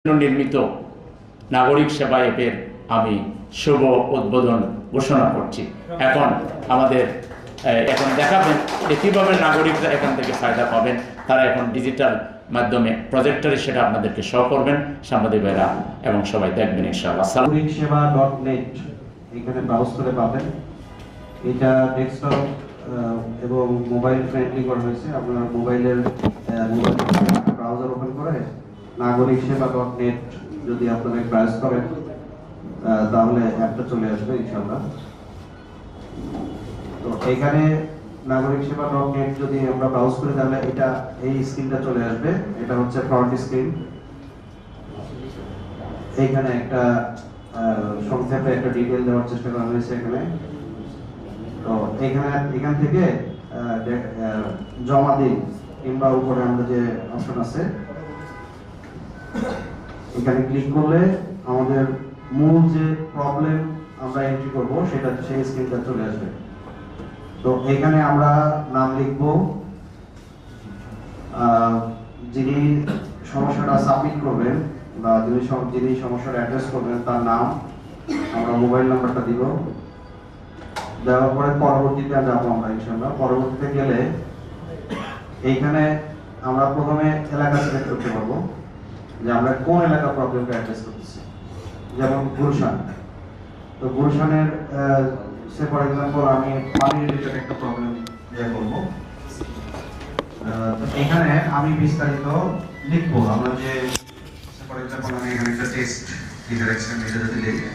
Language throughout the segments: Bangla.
নির্মিত নাগরিক সেবা অ্যাপের আমি শুভ উদ্বোধন ঘোষণা করছি। এখন দেখাবেন যে কীভাবে নাগরিকরা এখান থেকে ফায়দা পাবেন। তারা এখন ডিজিটাল মাধ্যমে প্রজেক্টরে সেটা আপনাদেরকে শো করবেন, সাংবাদিক ভাইরা এবং সবাই দেখবেন ইনশাআল্লাহ। নাগরিকসেবা.net এখানে ব্রাউজ করে পাবেন। এটা ডেস্কটপ এবং মোবাইল ফ্রেন্ডলি করা হয়েছে। আপনার মোবাইলের ব্রাউজার ওপেন করে নাগরিকসেবা.net যদি আপনারা ব্রাউজ করেন তাহলে অ্যাপটা চলে আসবে ইনশাআল্লাহ। তো এখানে নাগরিকসেবা.net যদি আমরা ব্রাউজ করি তাহলে এটা এই স্ক্রিনটা চলে আসবে। এটা হচ্ছে ফ্রন্ট স্ক্রিন। এইখানে একটা সংক্ষেপে একটা ডিটেইল দেওয়ার চেষ্টা করা হয়েছে এখানে। তো এখান থেকে জমা দিন কিংবা উপরে আমাদের যে অপশন আছে এখানে ক্লিক করলে আমাদের মূল যে প্রবলেম আমরা এন্ট্রি করব সেটা সেই স্ক্রিনটা চলে আসবে। তো এখানে আমরা নাম লিখব, যিনি সমস্যাটা সাবমিট করবেন বা যিনি সমস্যার অ্যাড্রেস করবেন তার নাম, আমরা মোবাইল নাম্বারটা দিব। দেওয়ার পরে পরবর্তীতে যাবো আমরা ইনশাআল্লাহ। পরবর্তীতে গেলে এইখানে আমরা প্রথমে এলাকা সিলেক্ট করতে পারবো যে আমরা কোন এলাকা প্রবলেমটা অ্যাড্রেস করতেছি। যেমন গুলশান, তো গুলশানের সে ফর এক্সাম্পল আমি পানি রিলেটেড একটা প্রবলেম করবো। তো এখানে আমি বিস্তারিত লিখবো। আমরা যে ফর এক্সাম্পল আমি এখানে একটা টেস্ট ইন্টারেকশন এটা যদি লিখি,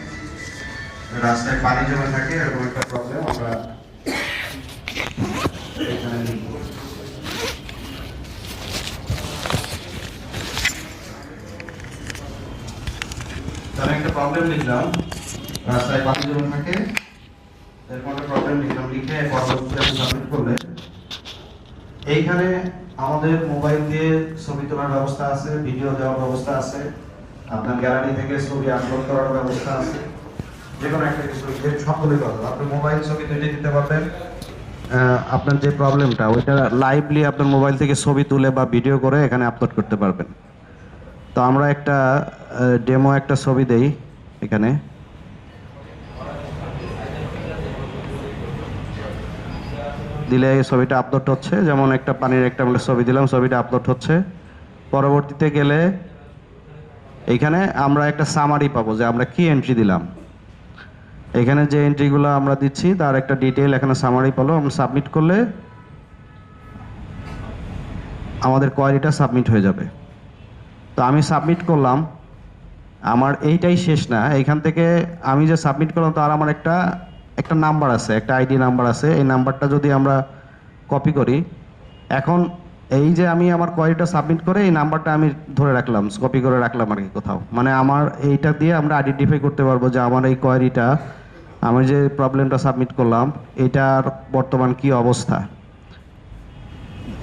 রাস্তায় পানি জমে থাকে এরকম একটা প্রবলেম আমরা এখানে লিখব। তাহলে একটা প্রবলেম লিখলাম, রাস্তায় পানি জমে থাকে এরকম একটা প্রবলেম লিখলাম। লিখে পরবর্তীতে আমি সাবমিট করলে এইখানে আমাদের মোবাইল দিয়ে ছবি তোলার ব্যবস্থা আছে, ভিডিও দেওয়ার ব্যবস্থা আছে, আপনার গ্যালারি থেকে ছবি আপলোড করার ব্যবস্থা আছে। যেকোনো একটা কিছু সকলে কথা আপনি মোবাইল ছবি তুলে দিতে পারবেন। আপনার যে প্রবলেমটা ওইটা লাইভলি আপনার মোবাইল থেকে ছবি তুলে বা ভিডিও করে এখানে আপলোড করতে পারবেন। তো আমরা একটা ডেমো একটা ছবি দেই এখানে। দিলে এই ছবিটা আপলোড হচ্ছে, যেমন একটা পানির একটা আমরা ছবি দিলাম, ছবিটা আপলোড হচ্ছে। পরবর্তীতে গেলে এইখানে আমরা একটা সামারি পাবো যে আমরা কি এন্ট্রি দিলাম। এখানে যে এন্ট্রিগুলো আমরা দিচ্ছি তার একটা ডিটেইল এখানে সামারি পেলো। আমরা সাবমিট করলে আমাদের কোয়ারিটা সাবমিট হয়ে যাবে। তো আমি সাবমিট করলাম, আমার এইটাই শেষ না। এইখান থেকে আমি যে সাবমিট করলাম তার আমার একটা নাম্বার আছে, একটা আইডি নাম্বার আছে। এই নাম্বারটা যদি আমরা কপি করি, এখন এই যে আমি আমার কোয়ারিটা সাবমিট করে এই নাম্বারটা আমি ধরে রাখলাম, কপি করে রাখলাম আর কি কোথাও। মানে আমার এইটা দিয়ে আমরা আইডেন্টিফাই করতে পারবো যে আমার এই কোয়ারিটা, আমি যে প্রবলেমটা সাবমিট করলাম এটার বর্তমান কি অবস্থা।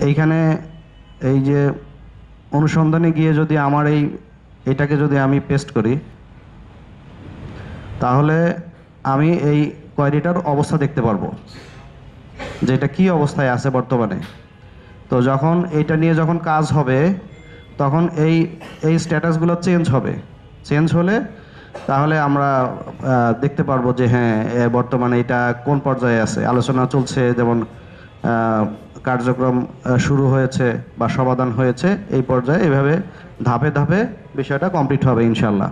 এইখানে এই যে অনুসন্ধানে গিয়ে যদি আমার এটাকে যদি আমি পেস্ট করি তাহলে আমি এই কোয়ারিটার অবস্থা দেখতে পারবো যে এটা কি অবস্থায় আছে বর্তমানে। তো যখন এটা নিয়ে যখন কাজ হবে তখন এই স্ট্যাটাসগুলো চেঞ্জ হলে তাহলে আমরা দেখতে পারবো যে হ্যাঁ বর্তমানে এটা কোন পর্যায়ে আছে, আলোচনা চলছে, যেমন কার্যক্রম শুরু হয়েছে বা সমাধান হয়েছে এই পর্যায়ে। এভাবে ধাপে ধাপে বিষয়টা কমপ্লিট হবে ইনশাআল্লাহ।